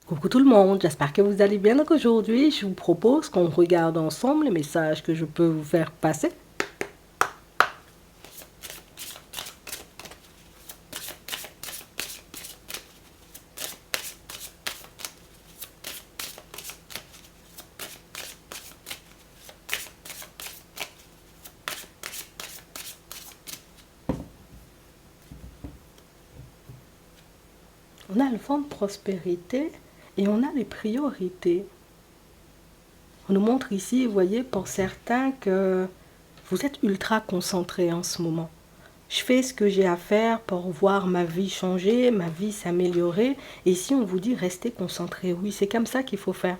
Coucou tout le monde, j'espère que vous allez bien. Donc aujourd'hui, je vous propose qu'on regarde ensemble les messages que je peux vous faire passer. On a le vent de prospérité et on a les priorités. On nous montre ici, vous voyez, pour certains que vous êtes ultra concentrés en ce moment. Je fais ce que j'ai à faire pour voir ma vie changer, ma vie s'améliorer. Et ici, on vous dit restez concentré. Oui, c'est comme ça qu'il faut faire.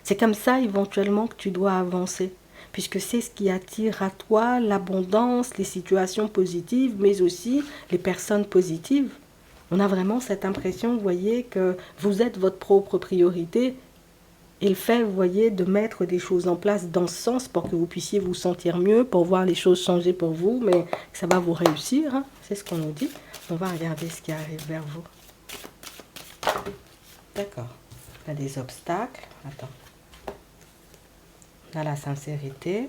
C'est comme ça éventuellement que tu dois avancer. Puisque c'est ce qui attire à toi l'abondance, les situations positives, mais aussi les personnes positives. On a vraiment cette impression, vous voyez, que vous êtes votre propre priorité. Et le fait, vous voyez, de mettre des choses en place dans ce sens pour que vous puissiez vous sentir mieux, pour voir les choses changer pour vous, mais que ça va vous réussir, hein. C'est ce qu'on nous dit. On va regarder ce qui arrive vers vous. D'accord. On a des obstacles. Attends. On a la sincérité.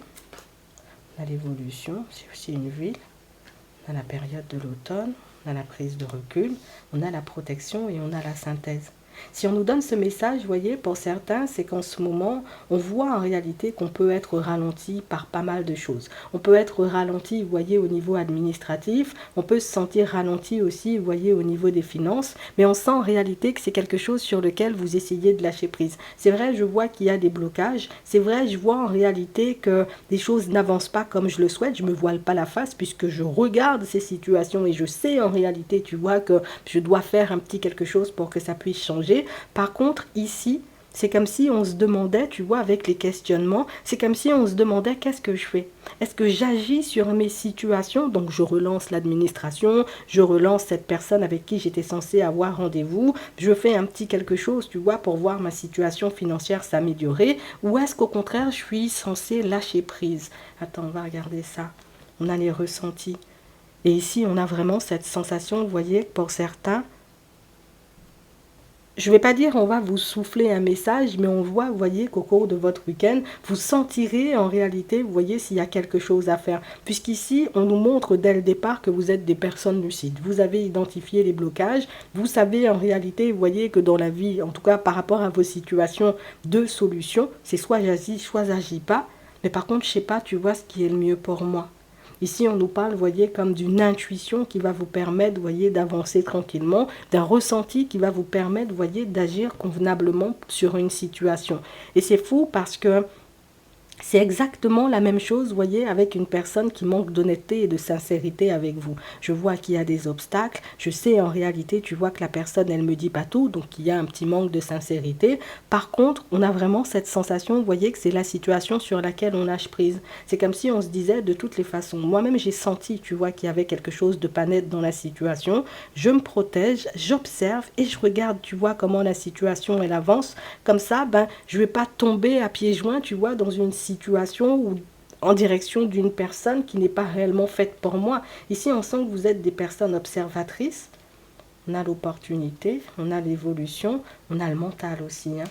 On a l'évolution. C'est aussi une ville. On a la période de l'automne. On a la prise de recul. On a la protection et on a la synthèse. Si on nous donne ce message, vous voyez, pour certains, c'est qu'en ce moment, on voit en réalité qu'on peut être ralenti par pas mal de choses. On peut être ralenti, vous voyez, au niveau administratif, on peut se sentir ralenti aussi, vous voyez, au niveau des finances, mais on sent en réalité que c'est quelque chose sur lequel vous essayez de lâcher prise. C'est vrai, je vois qu'il y a des blocages, c'est vrai, je vois en réalité que des choses n'avancent pas comme je le souhaite, je ne me voile pas la face puisque je regarde ces situations et je sais en réalité, tu vois, que je dois faire un petit quelque chose pour que ça puisse changer. Par contre, ici, c'est comme si on se demandait, tu vois, avec les questionnements, c'est comme si on se demandait qu'est-ce que je fais? Est-ce que j'agis sur mes situations? Donc, je relance l'administration, je relance cette personne avec qui j'étais censée avoir rendez-vous, je fais un petit quelque chose, tu vois, pour voir ma situation financière s'améliorer, ou est-ce qu'au contraire, je suis censée lâcher prise? Attends, on va regarder ça. On a les ressentis. Et ici, on a vraiment cette sensation, vous voyez, pour certains, je ne vais pas dire on va vous souffler un message, mais on voit, vous voyez, qu'au cours de votre week-end, vous sentirez en réalité, vous voyez, s'il y a quelque chose à faire. Puisqu'ici, on nous montre dès le départ que vous êtes des personnes lucides. Vous avez identifié les blocages. Vous savez en réalité, vous voyez, que dans la vie, en tout cas par rapport à vos situations de solution, c'est soit j'agis, soit j'agis pas. Mais par contre, je ne sais pas, tu vois, ce qui est le mieux pour moi. Ici, on nous parle, vous voyez, comme d'une intuition qui va vous permettre, vous voyez, d'avancer tranquillement, d'un ressenti qui va vous permettre, vous voyez, d'agir convenablement sur une situation. Et c'est fou parce que c'est exactement la même chose, vous voyez, avec une personne qui manque d'honnêteté et de sincérité avec vous. Je vois qu'il y a des obstacles. Je sais en réalité, tu vois que la personne, elle ne me dit pas tout, donc il y a un petit manque de sincérité. Par contre, on a vraiment cette sensation, vous voyez, que c'est la situation sur laquelle on lâche prise. C'est comme si on se disait de toutes les façons. Moi-même, j'ai senti, tu vois, qu'il y avait quelque chose de pas net dans la situation. Je me protège, j'observe et je regarde, tu vois, comment la situation, elle avance. Comme ça, ben, je ne vais pas tomber à pieds joints, tu vois, dans une situation ou en direction d'une personne qui n'est pas réellement faite pour moi. Ici, on sent que vous êtes des personnes observatrices. On a l'opportunité, on a l'évolution, on a le mental aussi, hein.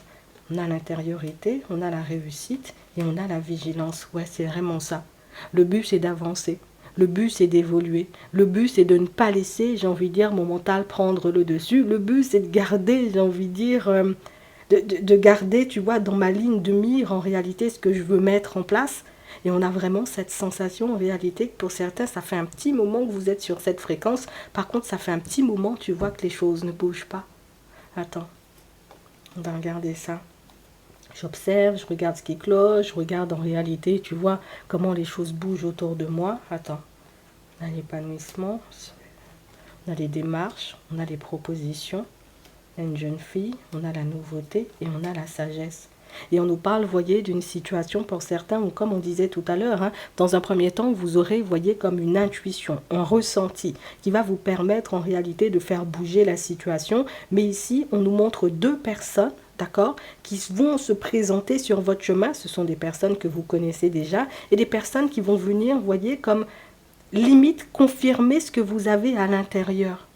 On a l'intériorité, on a la réussite et on a la vigilance. Ouais, c'est vraiment ça. Le but, c'est d'avancer. Le but, c'est d'évoluer. Le but, c'est de ne pas laisser, j'ai envie de dire, mon mental prendre le dessus. Le but, c'est de garder, j'ai envie de dire, de garder, tu vois, dans ma ligne de mire, en réalité, ce que je veux mettre en place. Et on a vraiment cette sensation, en réalité, que pour certains, ça fait un petit moment que vous êtes sur cette fréquence. Par contre, ça fait un petit moment, tu vois, que les choses ne bougent pas. Attends, on va regarder ça. J'observe, je regarde ce qui cloche, je regarde en réalité, tu vois, comment les choses bougent autour de moi. Attends, on a l'épanouissement, on a les démarches, on a les propositions. On a une jeune fille, on a la nouveauté et on a la sagesse. Et on nous parle, voyez, d'une situation pour certains, ou comme on disait tout à l'heure, hein, dans un premier temps, vous aurez, voyez, comme une intuition, un ressenti, qui va vous permettre en réalité de faire bouger la situation. Mais ici, on nous montre deux personnes, d'accord, qui vont se présenter sur votre chemin. Ce sont des personnes que vous connaissez déjà, et des personnes qui vont venir, voyez, comme limite confirmer ce que vous avez à l'intérieur.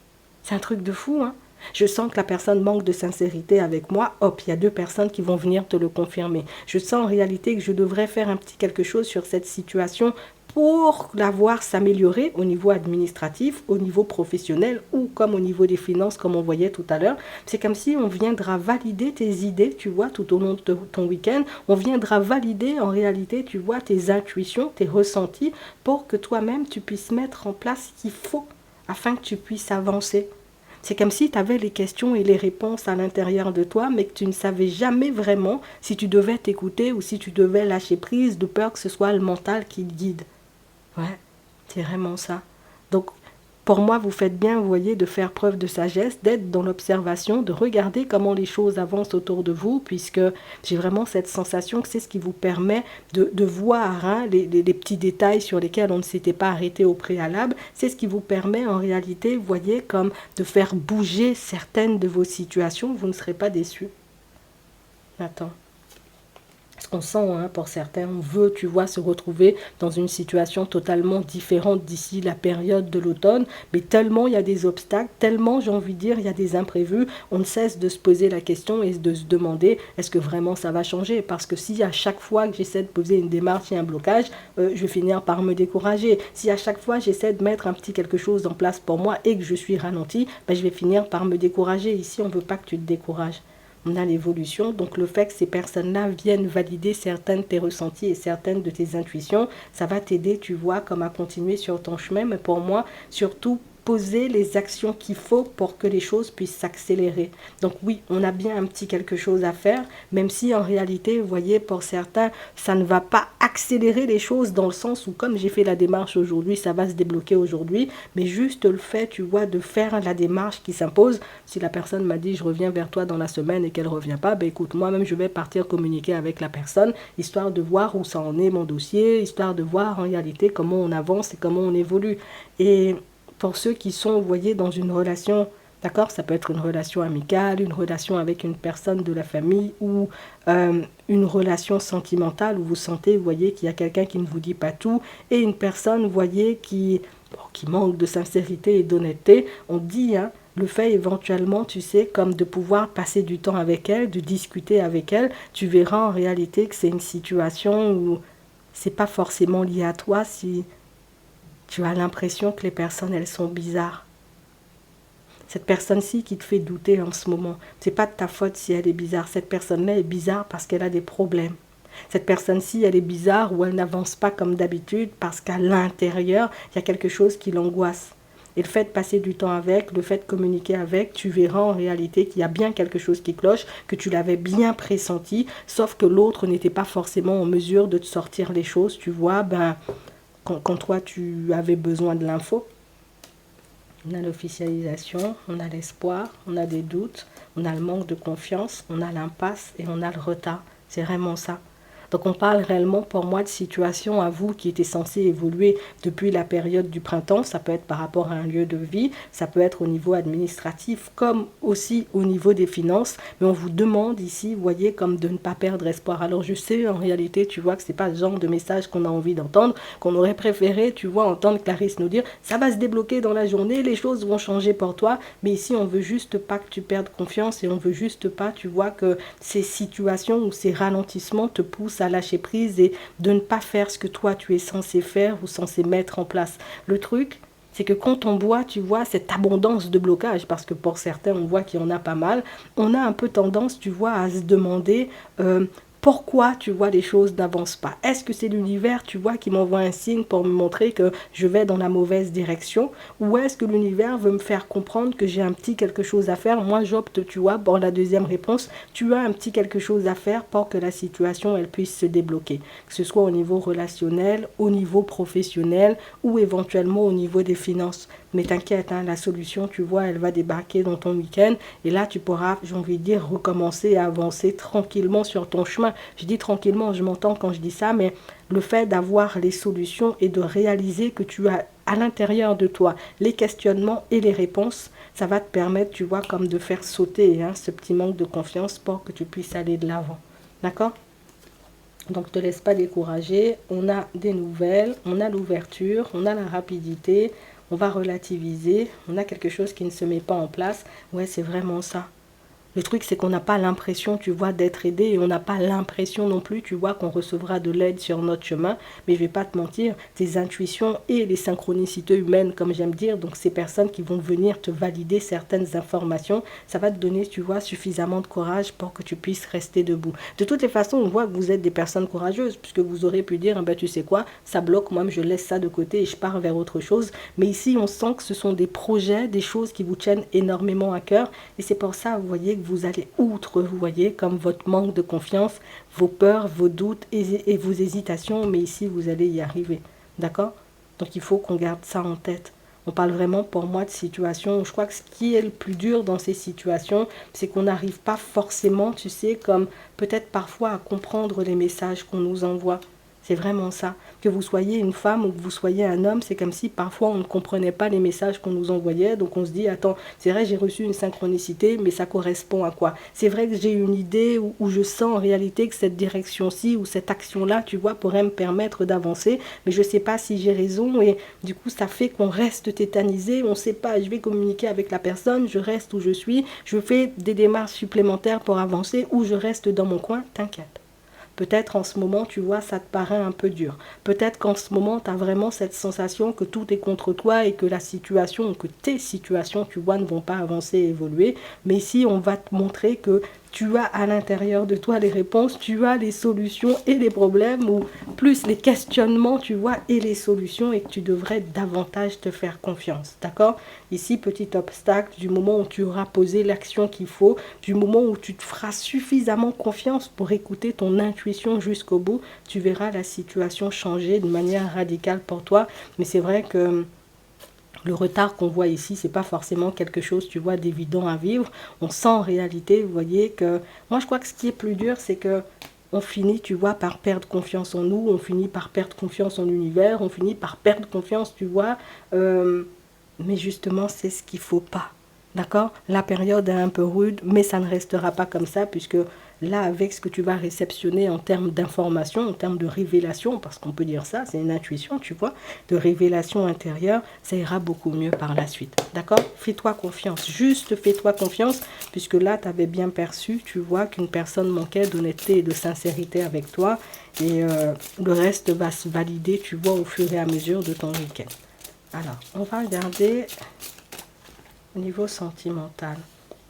C'est un truc de fou, hein. Je sens que la personne manque de sincérité avec moi. Hop, il y a 2 personnes qui vont venir te le confirmer. Je sens en réalité que je devrais faire un petit quelque chose sur cette situation pour la voir s'améliorer au niveau administratif, au niveau professionnel ou comme au niveau des finances, comme on voyait tout à l'heure. C'est comme si on viendra valider tes idées, tu vois, tout au long de ton week-end. On viendra valider en réalité, tu vois, tes intuitions, tes ressentis pour que toi-même, tu puisses mettre en place ce qu'il faut afin que tu puisses avancer. C'est comme si tu avais les questions et les réponses à l'intérieur de toi, mais que tu ne savais jamais vraiment si tu devais t'écouter ou si tu devais lâcher prise de peur que ce soit le mental qui te guide. Ouais, c'est vraiment ça. Donc, pour moi, vous faites bien, vous voyez, de faire preuve de sagesse, d'être dans l'observation, de regarder comment les choses avancent autour de vous, puisque j'ai vraiment cette sensation que c'est ce qui vous permet de voir hein, les petits détails sur lesquels on ne s'était pas arrêté au préalable. C'est ce qui vous permet en réalité, vous voyez, comme de faire bouger certaines de vos situations. Vous ne serez pas déçus. Attends. Parce qu'on sent, hein, pour certains, on veut, tu vois, se retrouver dans une situation totalement différente d'ici la période de l'automne, mais tellement il y a des obstacles, tellement, j'ai envie de dire, il y a des imprévus, on ne cesse de se poser la question et de se demander, est-ce que vraiment ça va changer? Parce que si à chaque fois que j'essaie de poser une démarche et un blocage, je vais finir par me décourager. Si à chaque fois j'essaie de mettre un petit quelque chose en place pour moi et que je suis ralenti, ben, je vais finir par me décourager. Ici, on ne veut pas que tu te décourages. On a l'évolution, donc le fait que ces personnes-là viennent valider certaines de tes ressentis et certaines de tes intuitions, ça va t'aider, tu vois, comme à continuer sur ton chemin, mais pour moi, surtout, poser les actions qu'il faut pour que les choses puissent s'accélérer. Donc oui, on a bien un petit quelque chose à faire, même si en réalité, vous voyez, pour certains, ça ne va pas accélérer les choses dans le sens où comme j'ai fait la démarche aujourd'hui, ça va se débloquer aujourd'hui, mais juste le fait, tu vois, de faire la démarche qui s'impose. Si la personne m'a dit, je reviens vers toi dans la semaine et qu'elle ne revient pas, ben écoute, moi-même, je vais partir communiquer avec la personne, histoire de voir où ça en est mon dossier, histoire de voir en réalité comment on avance et comment on évolue. Et pour ceux qui sont, vous voyez, dans une relation, d'accord, ça peut être une relation amicale, une relation avec une personne de la famille ou une relation sentimentale où vous sentez, vous voyez, qu'il y a quelqu'un qui ne vous dit pas tout et une personne, vous voyez, qui manque de sincérité et d'honnêteté. On dit, hein, le fait éventuellement, tu sais, comme de pouvoir passer du temps avec elle, de discuter avec elle, tu verras en réalité que c'est une situation où c'est pas forcément lié à toi si tu as l'impression que les personnes, elles sont bizarres. Cette personne-ci qui te fait douter en ce moment, c'est pas de ta faute si elle est bizarre. Cette personne-là est bizarre parce qu'elle a des problèmes. Cette personne-ci, elle est bizarre ou elle n'avance pas comme d'habitude parce qu'à l'intérieur, il y a quelque chose qui l'angoisse. Et le fait de passer du temps avec, le fait de communiquer avec, tu verras en réalité qu'il y a bien quelque chose qui cloche, que tu l'avais bien pressenti, sauf que l'autre n'était pas forcément en mesure de te sortir les choses, tu vois, quand toi tu avais besoin de l'info. On a l'officialisation, on a l'espoir, on a des doutes, on a le manque de confiance, on a l'impasse et on a le retard. C'est vraiment ça. Donc on parle réellement pour moi de situation à vous qui était censé évoluer depuis la période du printemps. Ça peut être par rapport à un lieu de vie, ça peut être au niveau administratif comme aussi au niveau des finances. Mais on vous demande ici, vous voyez, comme de ne pas perdre espoir. Alors je sais en réalité, tu vois que c'est pas le genre de message qu'on a envie d'entendre, qu'on aurait préféré, tu vois, entendre Clarisse nous dire ça va se débloquer dans la journée, les choses vont changer pour toi. Mais ici on veut juste pas que tu perdes confiance et on veut juste pas, tu vois, que ces situations ou ces ralentissements te poussent à lâcher prise et de ne pas faire ce que toi tu es censé faire ou censé mettre en place. Le truc, c'est que quand on voit, tu vois, cette abondance de blocage, parce que pour certains, on voit qu'il y en a pas mal, on a un peu tendance, tu vois, à se demander pourquoi, tu vois, les choses n'avancent pas. Est-ce que c'est l'univers, tu vois, qui m'envoie un signe pour me montrer que je vais dans la mauvaise direction? Ou est-ce que l'univers veut me faire comprendre que j'ai un petit quelque chose à faire? Moi, j'opte, tu vois, pour la deuxième réponse. Tu as un petit quelque chose à faire pour que la situation, elle puisse se débloquer. Que ce soit au niveau relationnel, au niveau professionnel ou éventuellement au niveau des finances. Mais t'inquiète, hein, la solution, tu vois, elle va débarquer dans ton week-end. Et là, tu pourras, j'ai envie de dire, recommencer à avancer tranquillement sur ton chemin. Je dis tranquillement, je m'entends quand je dis ça, mais le fait d'avoir les solutions et de réaliser que tu as à l'intérieur de toi les questionnements et les réponses, ça va te permettre, tu vois, comme de faire sauter hein, ce petit manque de confiance pour que tu puisses aller de l'avant. D'accord ? Donc, ne te laisse pas décourager. On a des nouvelles, on a l'ouverture, on a la rapidité, on va relativiser, on a quelque chose qui ne se met pas en place. Ouais, c'est vraiment ça. Le truc, c'est qu'on n'a pas l'impression, tu vois, d'être aidé et on n'a pas l'impression non plus, tu vois, qu'on recevra de l'aide sur notre chemin. Mais je vais pas te mentir, tes intuitions et les synchronicités humaines, comme j'aime dire, donc ces personnes qui vont venir te valider certaines informations, ça va te donner, tu vois, suffisamment de courage pour que tu puisses rester debout. De toutes les façons, on voit que vous êtes des personnes courageuses, puisque vous aurez pu dire, ben, tu sais quoi, ça bloque, moi je laisse ça de côté et je pars vers autre chose. Mais ici, on sent que ce sont des projets, des choses qui vous tiennent énormément à cœur. Et c'est pour ça, vous voyez, que vous allez outre, vous voyez, comme votre manque de confiance, vos peurs, vos doutes et vos hésitations, mais ici, vous allez y arriver. D'accord? Donc, il faut qu'on garde ça en tête. On parle vraiment, pour moi, de situations où je crois que ce qui est le plus dur dans ces situations, c'est qu'on n'arrive pas forcément, tu sais, comme peut-être parfois à comprendre les messages qu'on nous envoie. C'est vraiment ça. Que vous soyez une femme ou que vous soyez un homme, c'est comme si parfois on ne comprenait pas les messages qu'on nous envoyait. Donc on se dit, attends, c'est vrai, j'ai reçu une synchronicité, mais ça correspond à quoi? C'est vrai que j'ai une idée où je sens en réalité que cette direction-ci ou cette action-là, tu vois, pourrait me permettre d'avancer, mais je ne sais pas si j'ai raison. Et du coup, ça fait qu'on reste tétanisé. On ne sait pas, je vais communiquer avec la personne, je reste où je suis, je fais des démarches supplémentaires pour avancer ou je reste dans mon coin, t'inquiète. Peut-être en ce moment, tu vois, ça te paraît un peu dur. Peut-être qu'en ce moment, tu as vraiment cette sensation que tout est contre toi et que la situation, que tes situations, tu vois, ne vont pas avancer et évoluer. Mais ici, on va te montrer que tu as à l'intérieur de toi les réponses, tu as les solutions et les problèmes, ou plus les questionnements, tu vois, et les solutions, et que tu devrais davantage te faire confiance. D'accord? Ici, petit obstacle, du moment où tu auras posé l'action qu'il faut, du moment où tu te feras suffisamment confiance pour écouter ton intuition jusqu'au bout, tu verras la situation changer de manière radicale pour toi. Mais c'est vrai que le retard qu'on voit ici, c'est pas forcément quelque chose, tu vois, d'évident à vivre. On sent en réalité, vous voyez, que moi je crois que ce qui est plus dur, c'est que on finit, tu vois, par perdre confiance en nous, on finit par perdre confiance en l'univers, on finit par perdre confiance, tu vois. Mais justement, c'est ce qu'il faut pas. D'accord? La période est un peu rude, mais ça ne restera pas comme ça, puisque là, avec ce que tu vas réceptionner en termes d'information, en termes de révélation, parce qu'on peut dire ça, c'est une intuition, tu vois, de révélation intérieure, ça ira beaucoup mieux par la suite. D'accord? Fais-toi confiance, juste fais-toi confiance, puisque là, tu avais bien perçu, tu vois, qu'une personne manquait d'honnêteté et de sincérité avec toi, et le reste va se valider, tu vois, au fur et à mesure de ton week-end. Alors, on va regarder au niveau sentimental.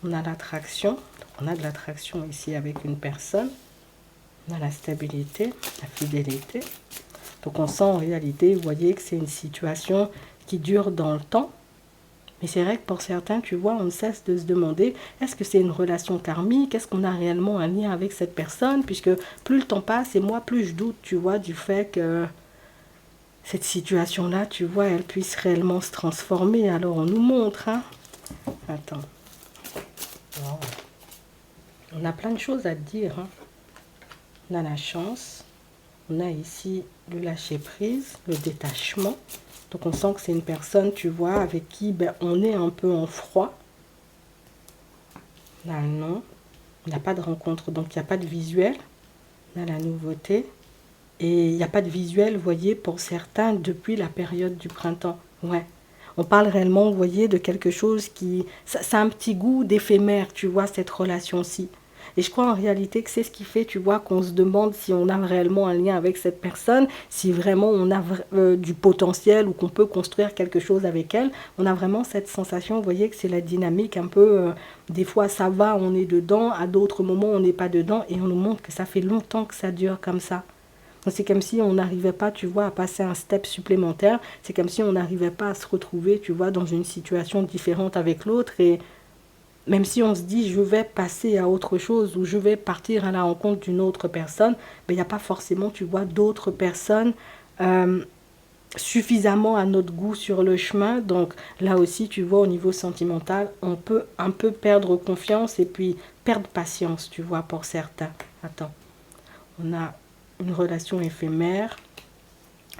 On a l'attraction, on a de l'attraction ici avec une personne, on a la stabilité, la fidélité. Donc on sent en réalité, vous voyez que c'est une situation qui dure dans le temps. Mais c'est vrai que pour certains, tu vois, on ne cesse de se demander, est-ce que c'est une relation karmique? Est-ce qu'on a réellement un lien avec cette personne? Puisque plus le temps passe et moi, plus je doute, tu vois, du fait que cette situation-là, tu vois, elle puisse réellement se transformer. Alors on nous montre, hein. Attends. Oh. On a plein de choses à te dire, hein. On a la chance. On a ici le lâcher-prise, le détachement. Donc on sent que c'est une personne, tu vois, avec qui ben, on est un peu en froid. Là, non. Il n'y a pas de rencontre, donc il n'y a pas de visuel. On a la nouveauté. Et il n'y a pas de visuel, vous voyez, pour certains, depuis la période du printemps. Ouais. On parle réellement, vous voyez, de quelque chose qui... Ça a un petit goût d'éphémère, tu vois, cette relation-ci. Et je crois en réalité que c'est ce qui fait, tu vois, qu'on se demande si on a réellement un lien avec cette personne, si vraiment on a du potentiel ou qu'on peut construire quelque chose avec elle. On a vraiment cette sensation, vous voyez, que c'est la dynamique un peu... des fois, ça va, on est dedans, à d'autres moments, on n'est pas dedans, et on nous montre que ça fait longtemps que ça dure comme ça. C'est comme si on n'arrivait pas, tu vois, à passer un step supplémentaire. C'est comme si on n'arrivait pas à se retrouver, tu vois, dans une situation différente avec l'autre. Et même si on se dit, je vais passer à autre chose ou je vais partir à la rencontre d'une autre personne, ben, il n'y a pas forcément, tu vois, d'autres personnes suffisamment à notre goût sur le chemin. Donc là aussi, tu vois, au niveau sentimental, on peut un peu perdre confiance et puis perdre patience, tu vois, pour certains. Attends, on a une relation éphémère,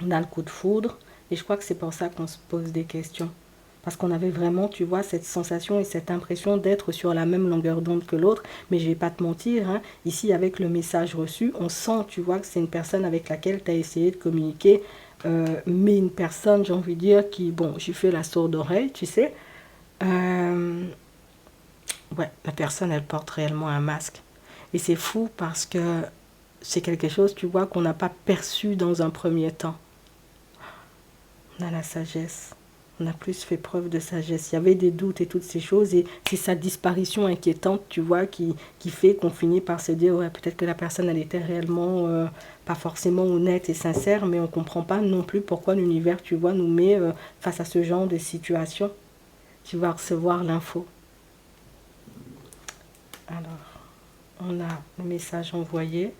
on a le coup de foudre, et je crois que c'est pour ça qu'on se pose des questions. Parce qu'on avait vraiment, tu vois, cette sensation et cette impression d'être sur la même longueur d'onde que l'autre. Mais je vais pas te mentir, hein, ici, avec le message reçu, on sent, tu vois, que c'est une personne avec laquelle tu as essayé de communiquer. Mais une personne, j'ai envie de dire, qui, bon, j'ai fait la sourde oreille, tu sais. Euh, ouais, la personne, elle porte réellement un masque. Et c'est fou parce que c'est quelque chose, tu vois, qu'on n'a pas perçu dans un premier temps. On a la sagesse. On a plus fait preuve de sagesse. Il y avait des doutes et toutes ces choses. Et c'est sa disparition inquiétante, tu vois, qui fait qu'on finit par se dire, ouais, peut-être que la personne, elle était réellement pas forcément honnête et sincère, mais on ne comprend pas non plus pourquoi l'univers, tu vois, nous met face à ce genre de situation. Tu vas recevoir l'info. Alors, on a le message envoyé,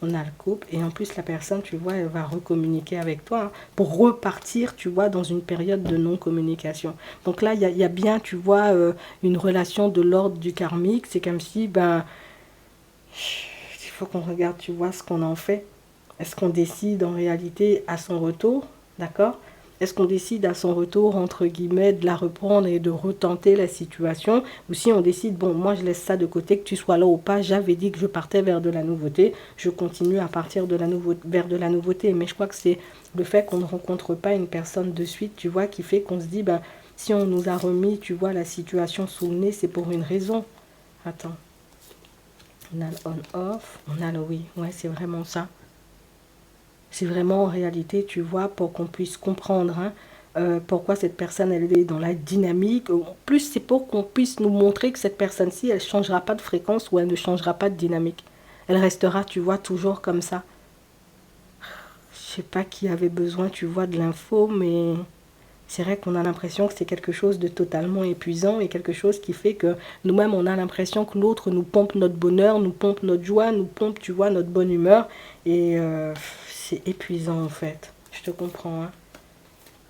on a le couple, et en plus la personne, tu vois, elle va recommuniquer avec toi hein, pour repartir, tu vois, dans une période de non-communication. Donc là, il y a bien, tu vois, une relation de l'ordre du karmique. C'est comme si, ben, il faut qu'on regarde, tu vois, ce qu'on en fait. Est-ce qu'on décide en réalité à son retour, d'accord? Est-ce qu'on décide à son retour, entre guillemets, de la reprendre et de retenter la situation? Ou si on décide, bon, moi je laisse ça de côté, que tu sois là ou pas, j'avais dit que je partais vers de la nouveauté, je continue à partir de vers de la nouveauté. Mais je crois que c'est le fait qu'on ne rencontre pas une personne de suite, tu vois, qui fait qu'on se dit, ben, si on nous a remis, tu vois, la situation sous le nez, c'est pour une raison. Attends. On a le on-off, on a le oui. Ouais, c'est vraiment ça. C'est vraiment en réalité, tu vois, pour qu'on puisse comprendre hein, pourquoi cette personne, elle est dans la dynamique. En plus, c'est pour qu'on puisse nous montrer que cette personne-ci, elle ne changera pas de fréquence ou elle ne changera pas de dynamique. Elle restera, tu vois, toujours comme ça. Je sais pas qui avait besoin, tu vois, de l'info, mais c'est vrai qu'on a l'impression que c'est quelque chose de totalement épuisant et quelque chose qui fait que nous-mêmes, on a l'impression que l'autre nous pompe notre bonheur, nous pompe notre joie, nous pompe, tu vois, notre bonne humeur. Et c'est épuisant en fait. Je te comprends. Hein.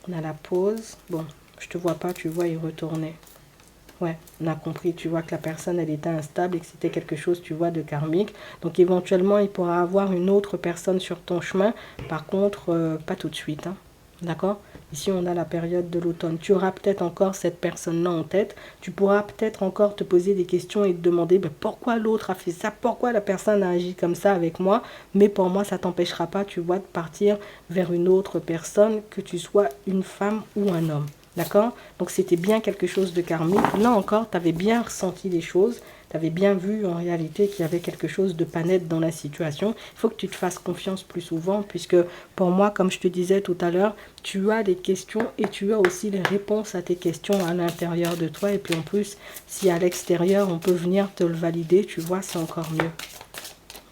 On a la pause. Bon, je te vois pas, tu vois, y retourner. Ouais, on a compris, tu vois, que la personne, elle était instable et que c'était quelque chose, tu vois, de karmique. Donc éventuellement, il pourra avoir une autre personne sur ton chemin. Par contre, pas tout de suite. Hein. D'accord? Ici, on a la période de l'automne. Tu auras peut-être encore cette personne-là en tête. Tu pourras peut-être encore te poser des questions et te demander ben, pourquoi l'autre a fait ça, pourquoi la personne a agi comme ça avec moi. Mais pour moi, ça ne t'empêchera pas, tu vois, de partir vers une autre personne, que tu sois une femme ou un homme. D'accord? Donc c'était bien quelque chose de karmique. Là encore, tu avais bien ressenti les choses. Tu avais bien vu en réalité qu'il y avait quelque chose de pas net dans la situation. Il faut que tu te fasses confiance plus souvent puisque pour moi, comme je te disais tout à l'heure, tu as des questions et tu as aussi les réponses à tes questions à l'intérieur de toi. Et puis en plus, si à l'extérieur, on peut venir te le valider, tu vois, c'est encore mieux.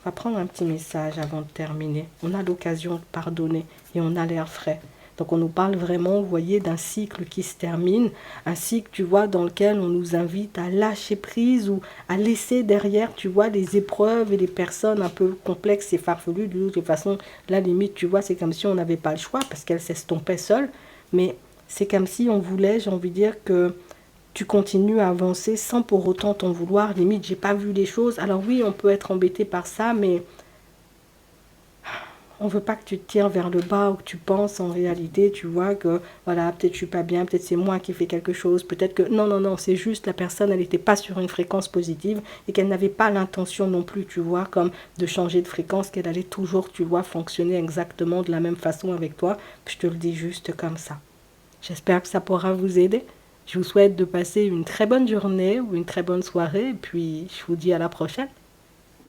On va prendre un petit message avant de terminer. On a l'occasion de pardonner et on a l'air frais. Donc on nous parle vraiment, vous voyez, d'un cycle qui se termine, un cycle, tu vois, dans lequel on nous invite à lâcher prise ou à laisser derrière, tu vois, les épreuves et les personnes un peu complexes et farfelues. De toute façon, la limite, tu vois, c'est comme si on n'avait pas le choix parce qu'elle s'estompait seule. Mais c'est comme si on voulait, j'ai envie de dire, que tu continues à avancer sans pour autant t'en vouloir. Limite, j'ai pas vu les choses. Alors oui, on peut être embêté par ça, mais on veut pas que tu te tires vers le bas ou que tu penses en réalité, tu vois, que voilà, peut-être je suis pas bien, peut-être c'est moi qui fais quelque chose, peut-être que non, non, non, c'est juste la personne, elle n'était pas sur une fréquence positive et qu'elle n'avait pas l'intention non plus, tu vois, comme de changer de fréquence, qu'elle allait toujours, tu vois, fonctionner exactement de la même façon avec toi. Je te le dis juste comme ça. J'espère que ça pourra vous aider. Je vous souhaite de passer une très bonne journée ou une très bonne soirée et puis je vous dis à la prochaine.